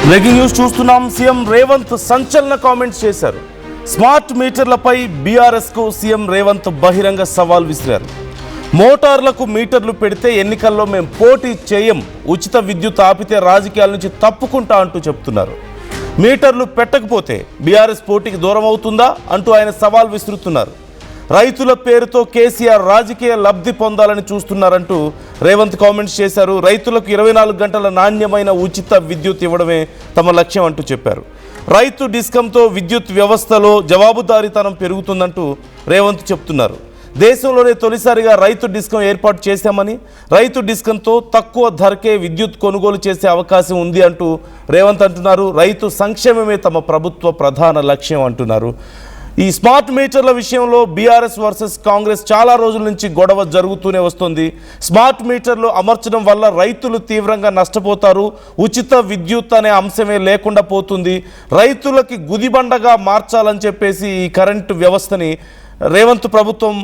Breaking news చూస్తున్నాం. CM Revanth సంచలన comments చేశారు. స్మార్ట్ మీటర్లపై బీఆర్ఎస్కు సీఎం రేవంత్ బహిరంగ సవాల్ విసిరారు. మోటార్లకు మీటర్లు పెడితే ఎన్నికల్లో మేము పోటీ చేయం, ఉచిత విద్యుత్ ఆపితే రాజకీయాల నుంచి తప్పుకుంటా అంటూ చెప్తున్నారు. మీటర్లు పెట్టకపోతే బీఆర్ఎస్ పోటీకి దూరం అవుతుందా అంటూ ఆయన సవాల్ విసురుతున్నారు. రైతుల పేరుతో కేసీఆర్ రాజకీయ లబ్ధి పొందాలని చూస్తున్నారంటూ రేవంత్ కామెంట్స్ చేశారు. రైతులకు 24 గంటల నాణ్యమైన ఉచిత విద్యుత్ ఇవ్వడమే తమ లక్ష్యం అంటూ చెప్పారు. రైతు డిస్కంతో విద్యుత్ వ్యవస్థలో జవాబుదారీతనం పెరుగుతుందంటూ రేవంత్ చెప్తున్నారు. దేశంలోనే తొలిసారిగా రైతు డిస్కం ఏర్పాటు చేశామని, రైతు డిస్కంతో తక్కువ ధరకే విద్యుత్ కొనుగోలు చేసే అవకాశం ఉంది అంటూ రేవంత్ అంటున్నారు. రైతు సంక్షేమమే తమ ప్రభుత్వ ప్రధాన లక్ష్యం అంటున్నారు. ఈ స్మార్ట్ మీటర్ల విషయంలో బీఆర్ఎస్ వర్సెస్ కాంగ్రెస్ చాలా రోజుల నుంచి గొడవ జరుగుతూనే వస్తుంది. స్మార్ట్ మీటర్లు అమర్చడం వల్ల రైతులు తీవ్రంగా నష్టపోతారు, ఉచిత విద్యుత్ అనే అంశమే లేకుండా పోతుంది, రైతులకి గుదిబండగా మార్చాలని చెప్పేసి ఈ కరెంటు వ్యవస్థని రేవంత్ ప్రభుత్వం,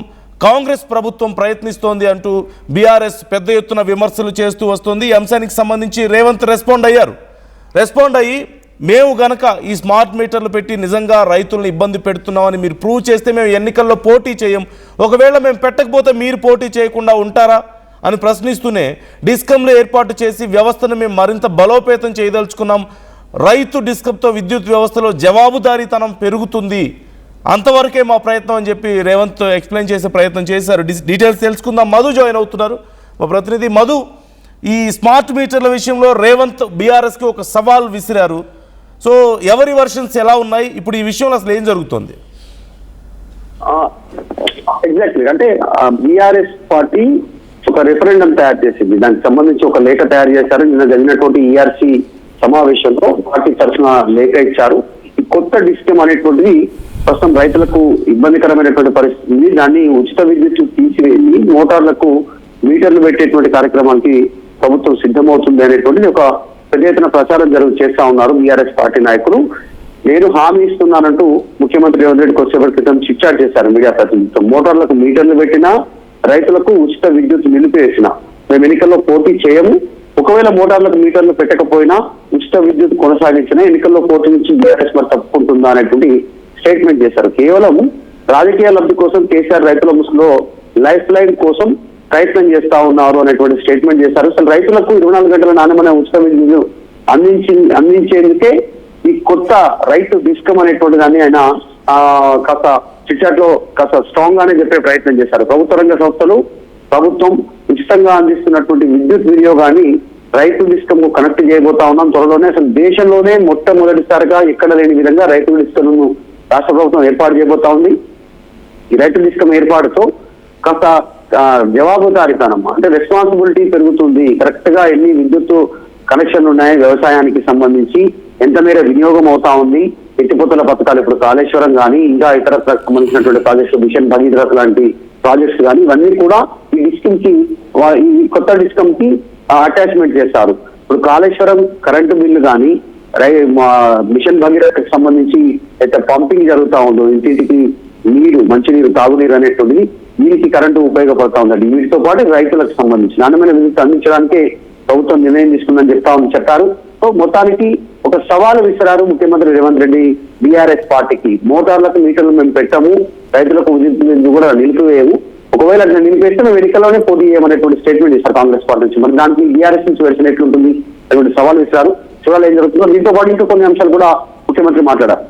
కాంగ్రెస్ ప్రభుత్వం ప్రయత్నిస్తోంది అంటూ బీఆర్ఎస్ పెద్ద ఎత్తున విమర్శలు చేస్తూ వస్తుంది. ఈ అంశానికి సంబంధించి రేవంత్ రెస్పాండ్ అయ్యి మేము గనక ఈ స్మార్ట్ మీటర్లు పెట్టి నిజంగా రైతులను ఇబ్బంది పెడుతున్నామని మీరు ప్రూవ్ చేస్తే మేము ఎన్నికల్లో పోటీ చేయం, ఒకవేళ మేము పెట్టకపోతే మీరు పోటీ చేయకుండా ఉంటారా అని ప్రశ్నిస్తూనే డిస్కంలు ఏర్పాటు చేసి వ్యవస్థను మేము మరింత బలోపేతం చేయదలుచుకున్నాం, రైతు డిస్కంతో విద్యుత్ వ్యవస్థలో జవాబుదారీతనం పెరుగుతుంది, అంతవరకే మా ప్రయత్నం అని చెప్పి రేవంత్ ఎక్స్ప్లెయిన్ చేసే ప్రయత్నం చేశారు. డీటెయిల్స్ తెలుసుకుందాం. మధు జాయిన్ అవుతున్నారు, మా ప్రతినిధి మధు. ఈ స్మార్ట్ మీటర్ల విషయంలో రేవంత్ బీఆర్ఎస్కి ఒక సవాల్ విసిరారు. సో ఎవరి వర్షన్స్ ఎలా ఉన్నాయి, ఇప్పుడు ఈ విషయంలో అసలు ఏం జరుగుతుంది? ఎగ్జాక్ట్లీ, అంటే బీఆర్ఎస్ పార్టీ ఒక రెఫరెండం తయారు చేసింది, దానికి సంబంధించి ఒక లేఖ తయారు చేశారు. నిన్న జరిగినటువంటి ఈఆర్సీ సమావేశంలో పార్టీ తరఫున లేఖ ఇచ్చారు. ఈ కొత్త డిస్కమ్ అనేటువంటిది ప్రస్తుతం రైతులకు ఇబ్బందికరమైనటువంటి పరిస్థితి ఉంది. దాన్ని ఉచిత విద్యుత్ తీసివేసి మోటార్లకు మీటర్లు పెట్టేటువంటి కార్యక్రమానికి ప్రభుత్వం సిద్ధమవుతుంది అనేటువంటిది ఒక పెద్ద ఎత్తున ప్రచారం చేస్తా ఉన్నారు బీఆర్ఎస్ పార్టీ నాయకులు. నేను హామీ ఇస్తున్నానంటూ ముఖ్యమంత్రి రేవంత్ రెడ్డి కొద్దిసేపటి క్రితం చిట్చాట్ చేశారు మీడియా ప్రతినిధులతో. మోటార్లకు మీటర్లు పెట్టినా, రైతులకు ఉచిత విద్యుత్ నిలిపివేసినా మేము ఎన్నికల్లో పోటీ చేయము, ఒకవేళ మోటార్లకు మీటర్లు పెట్టకపోయినా ఉచిత విద్యుత్ కొనసాగించినా ఎన్నికల్లో పోటీ నుంచి బీఆర్ఎస్ మరి తప్పుకుంటుందా అనేటువంటి స్టేట్మెంట్ చేశారు. కేవలం రాజకీయ లబ్ధి కోసం కేసీఆర్ రైతుల ముసుగులో లైఫ్ లైన్ కోసం ప్రయత్నం చేస్తా ఉన్నారు అనేటువంటి స్టేట్మెంట్ చేశారు. అసలు రైతులకు 24 గంటల నాణ్యమైన ఉచిత విద్యుత్ అందించేందుకే ఈ కొత్త రైతు డిస్కమ్ అనేటువంటి దాన్ని ఆయన కాస్త చిట్చాట్ లో కాస్త స్ట్రాంగ్ గానే చెప్పే ప్రయత్నం చేశారు. ప్రభుత్వ రంగ సంస్థలు ప్రభుత్వం ఉచితంగా అందిస్తున్నటువంటి విద్యుత్ వినియోగాన్ని రైతు డిస్కమ్ కు కనెక్ట్ చేయబోతా ఉన్నాం త్వరలోనే. అసలు దేశంలోనే మొట్టమొదటిసారిగా ఎక్కడ లేని విధంగా రైతు డిస్కమ్ ను రాష్ట్ర ప్రభుత్వం ఏర్పాటు చేయబోతా ఉంది. ఈ రైతు డిస్కమ్ ఏర్పాటుతో కాస్త జవాబుదారీతనం, అంటే రెస్పాన్సిబిలిటీ పెరుగుతుంది. కరెక్ట్ గా ఎన్ని విద్యుత్ కనెక్షన్లు ఉన్నాయి, వ్యవసాయానికి సంబంధించి ఎంత మేర వినియోగం అవుతా ఉంది, ఎత్తిపోతల పథకాలు, ఇప్పుడు కాళేశ్వరం కానీ ఇంకా ఇతర సంబంధించినటువంటి ప్రాజెక్టులు, మిషన్ భగీరథ లాంటి ప్రాజెక్ట్స్ కానీ ఇవన్నీ కూడా ఈ డిస్కమ్ కి, ఈ కొత్త డిస్కమ్ కి అటాచ్మెంట్ చేస్తారు. ఇప్పుడు కాళేశ్వరం కరెంటు బిల్లు కానీ, మిషన్ భగీరథకు సంబంధించి అయితే పంపింగ్ జరుగుతూ ఉందో ఇంటింటికి నీరు, మంచినీరు, తాగునీరు అనేటువంటిది వీరికి కరెంటు ఉపయోగపడతా ఉందండి. వీటితో పాటు రైతులకు సంబంధించి నాణ్యమైన విద్యుత్ అందించడానికి ప్రభుత్వం నిర్ణయం తీసుకుందని చెప్పారు. సో మొత్తానికి ఒక సవాలు విసిరారు ముఖ్యమంత్రి రేవంత్ రెడ్డి బీఆర్ఎస్ పార్టీకి. మోటార్లకు మీటర్లు మేము పెట్టాము, రైతులకు విద్యుత్ కూడా నిలిపివేయము, ఒకవేళ అట్లా నిలిపేస్తే మేము ఎన్నికల్లోనే పోటీ చేయమనేటువంటి స్టేట్మెంట్ ఇస్తారు కాంగ్రెస్ పార్టీ నుంచి. మరి దానికి బీఆర్ఎస్ నుంచి వెర్షన్ ఎట్లుంటుంది అటువంటి సవాల్ విసిరారు. చూడాలి ఏం జరుగుతుందో. దీంతో పాటు ఇంకా కొన్ని అంశాలు కూడా ముఖ్యమంత్రి మాట్లాడారు.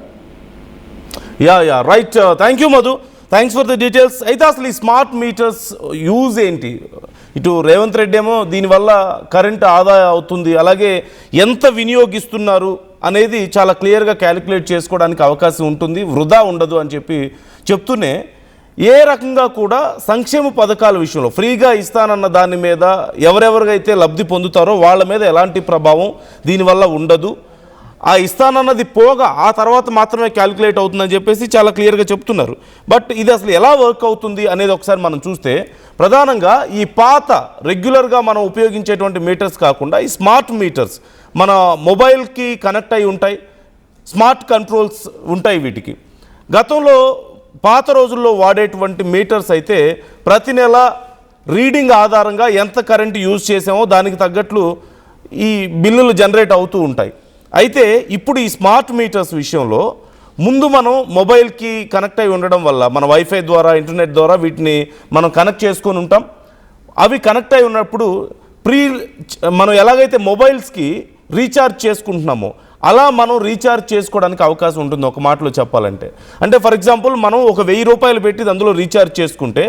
Right, thank you Madhu, thanks for the details. అయితే అసలు ఈ స్మార్ట్ మీటర్స్ యూజ్ ఏంటి? ఇటు రేవంత్ రెడ్డి ఏమో దీనివల్ల కరెంట్ ఆదా అవుతుంది, అలాగే ఎంత వినియోగిస్తున్నారు అనేది చాలా క్లియర్గా క్యాలిక్యులేట్ చేసుకోవడానికి అవకాశం ఉంటుంది, వృధా ఉండదు అని చెప్తూనే ఏ రకంగా కూడా సంక్షేమ పథకాల విషయంలో ఫ్రీగా ఇస్తానన్న దాని మీద ఎవరెవరికైతే లబ్ధి పొందుతారో వాళ్ళ మీద ఎలాంటి ప్రభావం దీనివల్ల ఉండదు, ఆ ఇస్తానన్నది పోగా ఆ తర్వాత మాత్రమే క్యాలిక్యులేట్ అవుతుందని చెప్పేసి చాలా క్లియర్గా చెప్తున్నారు. బట్ ఇది అసలు ఎలా వర్క్ అవుతుంది అనేది ఒకసారి మనం చూస్తే ప్రధానంగా ఈ పాత రెగ్యులర్గా మనం ఉపయోగించేటువంటి మీటర్స్ కాకుండా ఈ స్మార్ట్ మీటర్స్ మన మొబైల్కి కనెక్ట్ అయి ఉంటాయి, స్మార్ట్ కంట్రోల్స్ ఉంటాయి వీటికి. గతంలో పాత రోజుల్లో వాడేటువంటి మీటర్స్ అయితే ప్రతి నెల రీడింగ్ ఆధారంగా ఎంత కరెంట్ యూజ్ చేసామో దానికి తగ్గట్లు ఈ బిల్లులు జనరేట్ అవుతూ ఉంటాయి. అయితే ఇప్పుడు ఈ స్మార్ట్ మీటర్స్ విషయంలో ముందు మనం మొబైల్కి కనెక్ట్ అయి ఉండడం వల్ల మన వైఫై ద్వారా ఇంటర్నెట్ ద్వారా వీటిని మనం కనెక్ట్ చేసుకొని ఉంటాం. అవి కనెక్ట్ అయి ఉన్నప్పుడు మనం ఎలాగైతే మొబైల్స్కి రీఛార్జ్ చేసుకుంటున్నామో అలా మనం రీఛార్జ్ చేసుకోవడానికి అవకాశం ఉంటుంది. ఒక మాటలో చెప్పాలంటే, అంటే ఫర్ ఎగ్జాంపుల్ మనం ఒక 1000 రూపాయలు పెట్టి అందులో రీఛార్జ్ చేసుకుంటే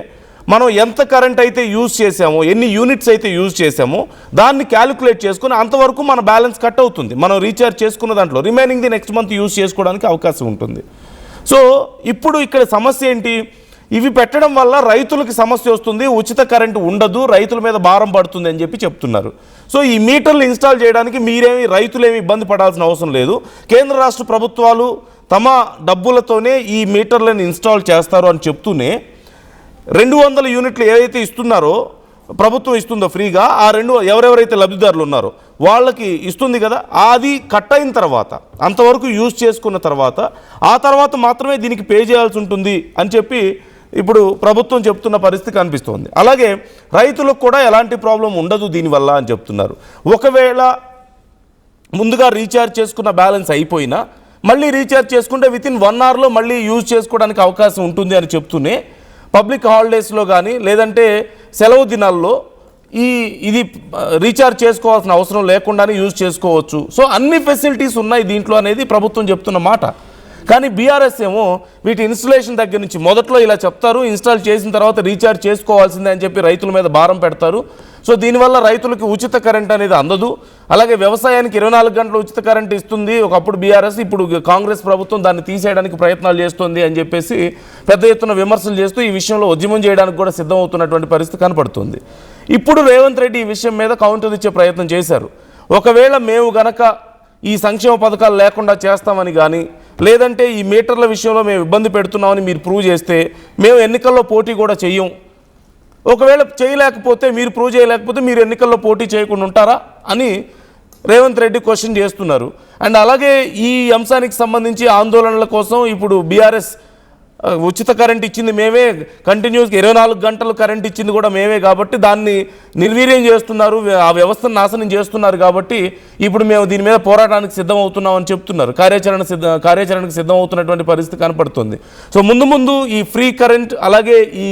మనం ఎంత కరెంట్ అయితే యూజ్ చేసామో, ఎన్ని యూనిట్స్ అయితే యూజ్ చేసామో దాన్ని క్యాలిక్యులేట్ చేసుకుని అంతవరకు మన బ్యాలెన్స్ కట్ అవుతుంది. మనం రీఛార్జ్ చేసుకున్న దాంట్లో remaining the next month use చేసుకోవడానికి అవకాశం ఉంటుంది. సో ఇప్పుడు ఇక్కడ సమస్య ఏంటి? ఇవి పెట్టడం వల్ల రైతులకి సమస్య వస్తుంది, ఉచిత కరెంటు ఉండదు, రైతుల మీద భారం పడుతుంది అని చెప్పి చెప్తున్నారు. సో ఈ మీటర్లు ఇన్స్టాల్ చేయడానికి రైతులేమి ఇబ్బంది పడాల్సిన అవసరం లేదు. కేంద్ర రాష్ట్ర ప్రభుత్వాలు తమ డబ్బులతోనే ఈ మీటర్లను ఇన్స్టాల్ చేస్తారు అని చెప్తూనే 200 యూనిట్లు ఏదైతే ఇస్తున్నారో ప్రభుత్వం ఇస్తుందో ఫ్రీగా, ఆ ఎవరెవరైతే లబ్ధిదారులు ఉన్నారో వాళ్ళకి ఇస్తుంది కదా, అది కట్ అయిన తర్వాత అంతవరకు యూజ్ చేసుకున్న తర్వాత ఆ తర్వాత మాత్రమే దీనికి పే చేయాల్సి ఉంటుంది అని చెప్పి ఇప్పుడు ప్రభుత్వం చెప్తున్న పరిస్థితి కనిపిస్తోంది. అలాగే రైతులకు కూడా ఎలాంటి ప్రాబ్లం ఉండదు దీనివల్ల అని చెప్తున్నారు. ఒకవేళ ముందుగా రీఛార్జ్ చేసుకున్న బ్యాలెన్స్ అయిపోయినా మళ్ళీ రీఛార్జ్ చేసుకుంటే వితిన్ 1 అవర్లో మళ్ళీ యూజ్ చేసుకోవడానికి అవకాశం ఉంటుంది అని చెప్తూనే పబ్లిక్ హాలిడేస్లో కానీ లేదంటే సెలవు దినాల్లో ఇది రీఛార్జ్ చేసుకోవాల్సిన అవసరం లేకుండానే యూజ్ చేసుకోవచ్చు. సో అన్ని ఫెసిలిటీస్ ఉన్నాయి దీంట్లో అనేది ప్రభుత్వం చెప్తున్న మాట. కానీ బీఆర్ఎస్ ఏమో వీటి ఇన్స్టలేషన్ దగ్గర నుంచి మొదట్లో ఇలా చెప్తారు, ఇన్స్టాల్ చేసిన తర్వాత రీఛార్జ్ చేసుకోవాల్సిందే అని చెప్పి రైతుల మీద భారం పెడతారు. సో దీనివల్ల రైతులకి ఉచిత కరెంట్ అనేది అందదు. అలాగే వ్యవసాయానికి 24 గంటలు ఉచిత కరెంట్ ఇస్తుంది ఒకప్పుడు బీఆర్ఎస్, ఇప్పుడు కాంగ్రెస్ ప్రభుత్వం దాన్ని తీసేయడానికి ప్రయత్నాలు చేస్తుంది అని చెప్పేసి పెద్ద ఎత్తున విమర్శలు చేస్తూ ఈ విషయంలో ఉద్యమం చేయడానికి కూడా సిద్ధమవుతున్నటువంటి పరిస్థితి కనపడుతుంది. ఇప్పుడు రేవంత్ రెడ్డి ఈ విషయం మీద కౌంటర్ ఇచ్చే ప్రయత్నం చేశారు. ఒకవేళ మేము గనక ఈ సంక్షేమ పథకాలు లేకుండా చేస్తామని కానీ లేదంటే ఈ మీటర్ల విషయంలో మేము ఇబ్బంది పెడుతున్నామని మీరు ప్రూవ్ చేస్తే మేము ఎన్నికల్లో పోటీ కూడా చెయ్యం. ఒకవేళ చేయలేకపోతే, మీరు ప్రూవ్ చేయలేకపోతే మీరు ఎన్నికల్లో పోటీ చేయకుండా ఉంటారా అని రేవంత్ రెడ్డి క్వశ్చన్ చేస్తున్నారు. అండ్ అలాగే ఈ అంశానికి సంబంధించి ఆందోళనల కోసం ఇప్పుడు బీఆర్ఎస్ ఉచిత కరెంట్ ఇచ్చింది మేమే, కంటిన్యూస్గా 24 గంటలు కరెంట్ ఇచ్చింది కూడా మేమే కాబట్టి దాన్ని నిర్వీర్యం చేస్తున్నారు, ఆ వ్యవస్థను నాశనం చేస్తున్నారు కాబట్టి ఇప్పుడు మేము దీని మీద పోరాటానికి సిద్ధం అవుతున్నామని చెప్తున్నారు. కార్యాచరణకు సిద్ధం అవుతున్నటువంటి పరిస్థితి కనపడుతుంది. సో ముందు ఈ ఫ్రీ కరెంట్ అలాగే ఈ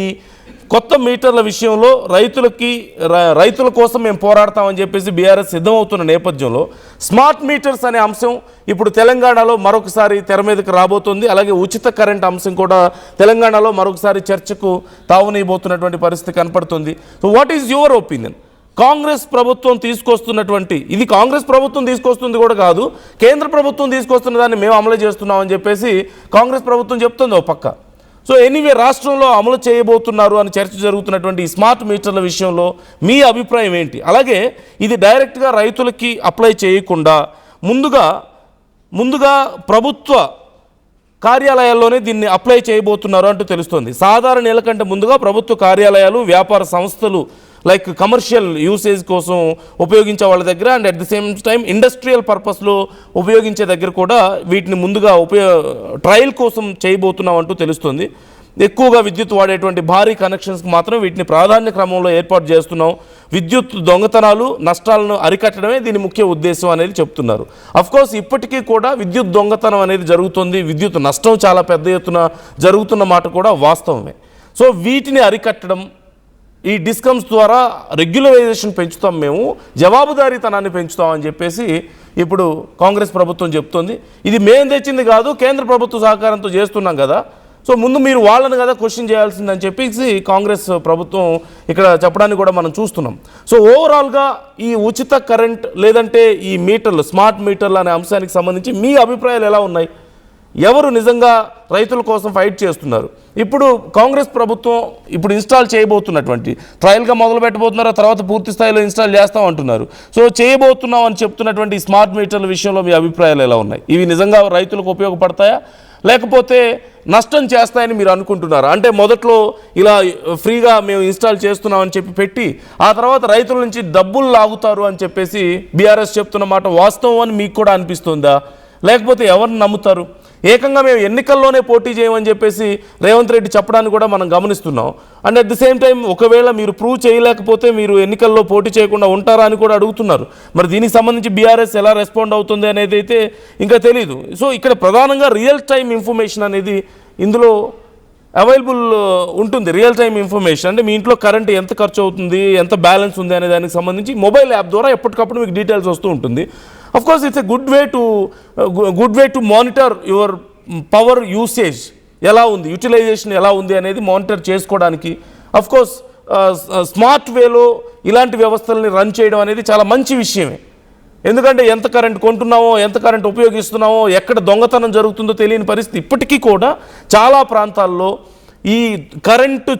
కొత్త మీటర్ల విషయంలో రైతుల కోసం మేము పోరాడతామని చెప్పేసి బీఆర్ఎస్ సిద్ధమవుతున్న నేపథ్యంలో స్మార్ట్ మీటర్స్ అనే అంశం ఇప్పుడు తెలంగాణలో మరొకసారి తెర మీదకి రాబోతుంది. అలాగే ఉచిత కరెంట్ అంశం కూడా తెలంగాణలో మరొకసారి చర్చకు తావునీయబోతున్నటువంటి పరిస్థితి కనపడుతుంది. So what is your opinion? Congress ప్రభుత్వం తీసుకొస్తున్నటువంటి, ఇది కాంగ్రెస్ ప్రభుత్వం తీసుకొస్తుంది కూడా కాదు, కేంద్ర ప్రభుత్వం తీసుకొస్తున్న దాన్ని మేము అమలు చేస్తున్నామని చెప్పేసి కాంగ్రెస్ ప్రభుత్వం చెప్తుంది ఒక పక్క. సో ఎనీవే రాష్ట్రంలో అమలు చేయబోతున్నారు అని చర్చ జరుగుతున్నటువంటి ఈ స్మార్ట్ మీటర్ల విషయంలో మీ అభిప్రాయం ఏంటి? అలాగే ఇది డైరెక్ట్గా రైతులకి అప్లై చేయకుండా ముందుగా ప్రభుత్వ కార్యాలయాల్లోనే దీన్ని అప్లై చేయబోతున్నారు అంటూ తెలుస్తోంది. సాధారణ నెల కంటే ముందుగా ప్రభుత్వ కార్యాలయాలు, వ్యాపార సంస్థలు లైక్ కమర్షియల్ యూసేజ్ కోసం ఉపయోగించే వాళ్ళ దగ్గర and at the same time industrial పర్పస్లో ఉపయోగించే దగ్గర కూడా వీటిని ముందుగా ట్రయల్ కోసం చేయబోతున్నాం అంటూ తెలుస్తుంది. ఎక్కువగా విద్యుత్ వాడేటువంటి భారీ కనెక్షన్స్కి మాత్రం వీటిని ప్రాధాన్య క్రమంలో ఏర్పాటు చేస్తున్నాం. విద్యుత్ దొంగతనాలు, నష్టాలను అరికట్టడమే దీని ముఖ్య ఉద్దేశం అనేది చెప్తున్నారు. అఫ్కోర్స్ ఇప్పటికీ కూడా విద్యుత్ దొంగతనం అనేది జరుగుతుంది, విద్యుత్ నష్టం చాలా పెద్ద ఎత్తున జరుగుతున్న మాట కూడా వాస్తవమే. సో వీటిని అరికట్టడం, ఈ డిస్కమ్స్ ద్వారా రెగ్యులరైజేషన్ పెంచుతాం, మేము జవాబుదారీతనాన్ని పెంచుతాం అని చెప్పేసి ఇప్పుడు కాంగ్రెస్ ప్రభుత్వం చెప్తోంది. ఇది మేము తెచ్చింది కాదు, కేంద్ర ప్రభుత్వ సహకారంతో చేస్తున్నాం కదా, సో ముందు మీరు వాళ్ళని కదా క్వశ్చన్ చేయాల్సిందని చెప్పేసి కాంగ్రెస్ ప్రభుత్వం ఇక్కడ చెప్పడానికి కూడా మనం చూస్తున్నాం. సో ఓవరాల్గా ఈ ఉచిత కరెంట్ లేదంటే ఈ మీటర్లు, స్మార్ట్ మీటర్లు అనే అంశానికి సంబంధించి మీ అభిప్రాయాలు ఎలా ఉన్నాయి? ఎవరు నిజంగా రైతుల కోసం ఫైట్ చేస్తున్నారు? ఇప్పుడు కాంగ్రెస్ ప్రభుత్వం ఇప్పుడు ఇన్స్టాల్ చేయబోతున్నటువంటి, ట్రయల్గా మొదలు పెట్టబోతున్నారు, తర్వాత పూర్తి స్థాయిలో ఇన్స్టాల్ చేస్తాం అంటున్నారు. సో చేయబోతున్నాం అని చెప్తున్నటువంటి స్మార్ట్ మీటర్ల విషయంలో మీ అభిప్రాయాలు ఎలా ఉన్నాయి? ఇవి నిజంగా రైతులకు ఉపయోగపడతాయా లేకపోతే నష్టం చేస్తాయని మీరు అనుకుంటున్నారా? అంటే మొదట్లో ఇలా ఫ్రీగా మేము ఇన్స్టాల్ చేస్తున్నామని చెప్పి పెట్టి ఆ తర్వాత రైతుల నుంచి డబ్బులు లాగుతారు అని చెప్పేసి బీఆర్ఎస్ చెప్తున్న మాట వాస్తవం అని మీకు కూడా అనిపిస్తుందా? లేకపోతే ఎవరిని నమ్ముతారు? ఏకంగా మేము ఎన్నికల్లోనే పోటీ చేయమని చెప్పేసి రేవంత్ రెడ్డి చెప్పడాన్ని కూడా మనం గమనిస్తున్నాం. And at the same time ఒకవేళ మీరు ప్రూవ్ చేయలేకపోతే మీరు ఎన్నికల్లో పోటీ చేయకుండా ఉంటారా అని కూడా అడుగుతున్నారు. మరి దీనికి సంబంధించి బీఆర్ఎస్ ఎలా రెస్పాండ్ అవుతుంది అనేది అయితే ఇంకా తెలియదు. సో ఇక్కడ ప్రధానంగా రియల్ టైం ఇన్ఫర్మేషన్ అనేది ఇందులో అవైలబుల్ ఉంటుంది. రియల్ టైం ఇన్ఫర్మేషన్ అంటే మీ ఇంట్లో కరెంట్ ఎంత ఖర్చు అవుతుంది, ఎంత బ్యాలెన్స్ ఉంది అనే దానికి సంబంధించి మొబైల్ యాప్ ద్వారా ఎప్పటికప్పుడు మీకు డీటెయిల్స్ వస్తూ ఉంటుంది. Of course it's a good way to monitor your power usage ఎలా ఉంది, యూటిలైజేషన్ ఎలా ఉంది అనేది మానిటర్ చేసుకోవడానికి అఫ్ కోర్స్ స్మార్ట్ వేలో ఇలాంటి వ్యవస్థల్ని రన్ చేయడం అనేది చాలా మంచి విషయమే. ఎందుకంటే ఎంత కరెంట్ కొంటున్నామో, ఎంత కరెంట్ ఉపయోగిస్తున్నామో, ఎక్కడ దొంగతనం జరుగుతుందో తెలియని పరిస్థితి. ఇప్పటికీ కూడా చాలా ప్రాంతాల్లో ఈ కరెంటు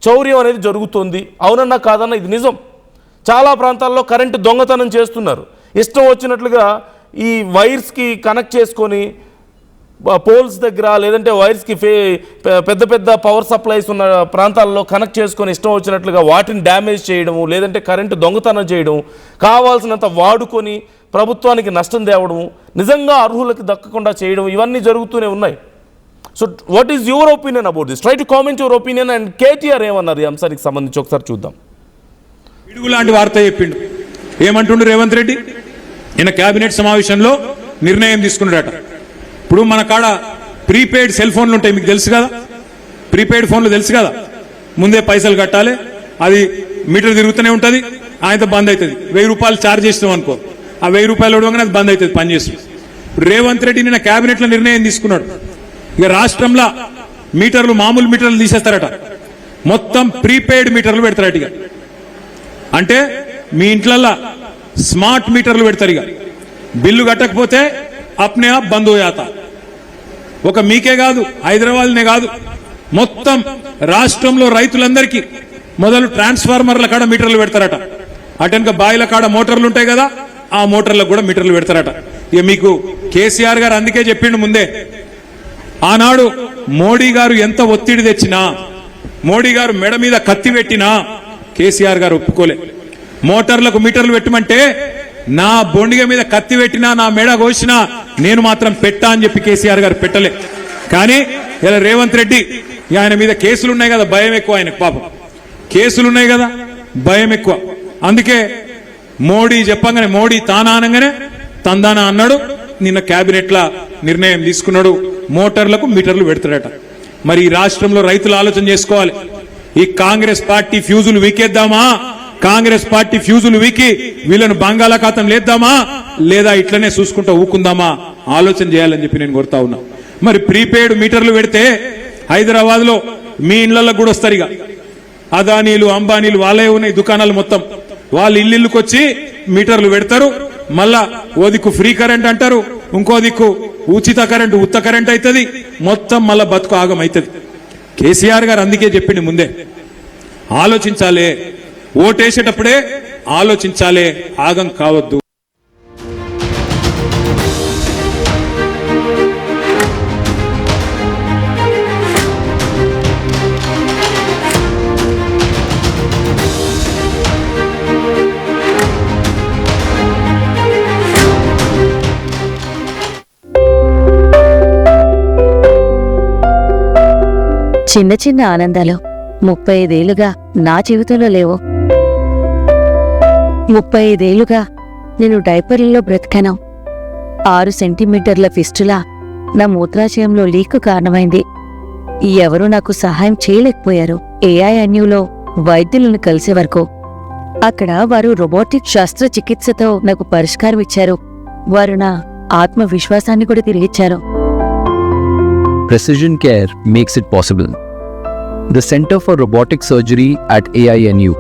చౌర్యం అనేది జరుగుతుంది. అవునన్నా కాదన్నా ఇది నిజం. చాలా ప్రాంతాల్లో కరెంటు దొంగతనం చేస్తున్నారు. ఇష్టం వచ్చినట్లుగా ఈ వైర్స్కి కనెక్ట్ చేసుకొని పోల్స్ దగ్గర లేదంటే వైర్స్కి పెద్ద పెద్ద పవర్ సప్లైస్ ఉన్న ప్రాంతాల్లో కనెక్ట్ చేసుకొని ఇష్టం వచ్చినట్లుగా వాటిని డ్యామేజ్ చేయడము, లేదంటే కరెంటు దొంగతనం చేయడం, కావాల్సినంత వాడుకొని ప్రభుత్వానికి నష్టం తేవడము, నిజంగా అర్హులకి దక్కకుండా చేయడం, ఇవన్నీ జరుగుతూనే ఉన్నాయి. So what is your opinion about this? Try to comment your opinion. And KTR ఏమన్నారు ఈ అంశానికి సంబంధించి ఒకసారి చూద్దాం. పిడుగు లాంటి వార్త చెప్పిండు. ఏమంటుండు రేవంత్ రెడ్డి? ఈయన కేబినెట్ సమావేశంలో నిర్ణయం తీసుకున్నాడట. ఇప్పుడు మన కాడ ప్రీపెయిడ్ సెల్ ఫోన్లు ఉంటాయి, మీకు తెలుసు కదా. ప్రీపెయిడ్ ఫోన్లు తెలుసు కదా, ముందే పైసలు కట్టాలి, అది మీటర్ తిరుగుతూనే ఉంటుంది, ఆయనతో బంద్ అవుతుంది. 1000 రూపాయలు ఛార్జ్ చేసినాం అనుకో, ఆ 1000 రూపాయలు ఇవ్వగానే అది బంద్ అవుతుంది పనిచేస్తుంది. రేవంత్ రెడ్డి నిన్న కేబినెట్ లో నిర్ణయం తీసుకున్నాడు. ఇక రాష్ట్రంలో మీటర్లు, మామూలు మీటర్లు తీసేస్తారట, మొత్తం ప్రీపెయిడ్ మీటర్లు పెడతారట. ఇక అంటే మీ ఇంట్లల్లో స్మార్ట్ మీటర్లు పెడతారు. ఇక బిల్లు కట్టకపోతే అప్నే ఆప్ బంద్ హోయాతా. ఒక మీకే కాదు, హైదరాబాద్నే కాదు, మొత్తం రాష్ట్రంలో రైతులందరికీ మొదలు ట్రాన్స్ఫార్మర్ల కాడ మీటర్లు పెడతారట. అటెనక బాయిల కాడ మోటార్లు ఉంటాయి కదా, ఆ మోటార్లకు కూడా మీటర్లు పెడతారట. ఇక మీకు కేసీఆర్ గారు అందుకే చెప్పిండు ముందే. ఆనాడు మోడీ గారు ఎంత ఒత్తిడి తెచ్చినా, మోడీ గారు మెడ మీద కత్తి పెట్టినా కేసీఆర్ గారు ఒప్పుకోలే. మోటార్లకు మీటర్లు పెట్టమంటే నా బొండిగ మీద కత్తి పెట్టినా, నా మెడ కోసినా నేను మాత్రం పెట్టా అని చెప్పి కేసీఆర్ గారు పెట్టలే. కానీ ఇలా రేవంత్ రెడ్డి ఆయన మీద కేసులు ఉన్నాయి కదా, భయం ఎక్కువ ఆయనకు. పాపం కేసులు ఉన్నాయి కదా, భయం ఎక్కువ. అందుకే మోడీ చెప్పంగానే, మోడీ తానానంగానే తందానా అన్నాడు. నిన్న కేబినెట్ లా నిర్ణయం తీసుకున్నాడు, మోటార్లకు మీటర్లు పెడతాడట. మరి ఈ రాష్ట్రంలో రైతులు ఆలోచన చేసుకోవాలి. ఈ కాంగ్రెస్ పార్టీ ఫ్యూజులు వీకేద్దామా, కాంగ్రెస్ పార్టీ ఫ్యూజులు వీకి వీళ్ళను బంగాళాఖాతం లేద్దామా, లేదా ఇట్లనే చూసుకుంటా ఊకుందామా, ఆలోచన చేయాలని చెప్పి నేను కోరుతా ఉన్నా. మరి ప్రీపెయిడ్ మీటర్లు పెడితే హైదరాబాద్ లో మీ ఇళ్లలో కూడా వస్తారు. ఇక అదానీలు, అంబానీలు వాళ్ళే ఉన్నాయి దుకాణాలు మొత్తం, వాళ్ళు ఇల్లుకి వచ్చి మీటర్లు పెడతారు. మళ్ళా ఓ దిక్కు ఫ్రీ కరెంట్ అంటారు, ఇంకో దిక్కు ఉచిత కరెంట్, ఉత్త కరెంట్ అవుతుంది, మొత్తం మళ్ళా బతుకు ఆగం అవుతుంది. కేసీఆర్ గారు అందుకే చెప్పింది ముందే, ఆలోచించాలే, ఓటేసేటప్పుడే ఆలోచించాలే, ఆగం కావద్దు. చిన్న చిన్న ఆనందాలు 35 ఏళ్లుగా నా జీవితంలో లేవు. 35 ఏళ్లుగా నేను డైపర్లలో బ్రతికాను. 6 సెంటీమీటర్ల ఫిస్టులా నా మూత్రాశయంలో లీకు కారణమైంది. ఎవరూ నాకు సహాయం చేయలేకపోయారు. ఏఐఎన్యూలో వైద్యులను కలిసే వరకు. అక్కడ వారు రోబోటిక్ శస్త్రచికిత్సతో నాకు పరిష్కారం ఇచ్చారు. వారు నా ఆత్మవిశ్వాసాన్ని కూడా తిరిగిచ్చారు. Precision care makes it possible. The Center for Robotic Surgery at AINU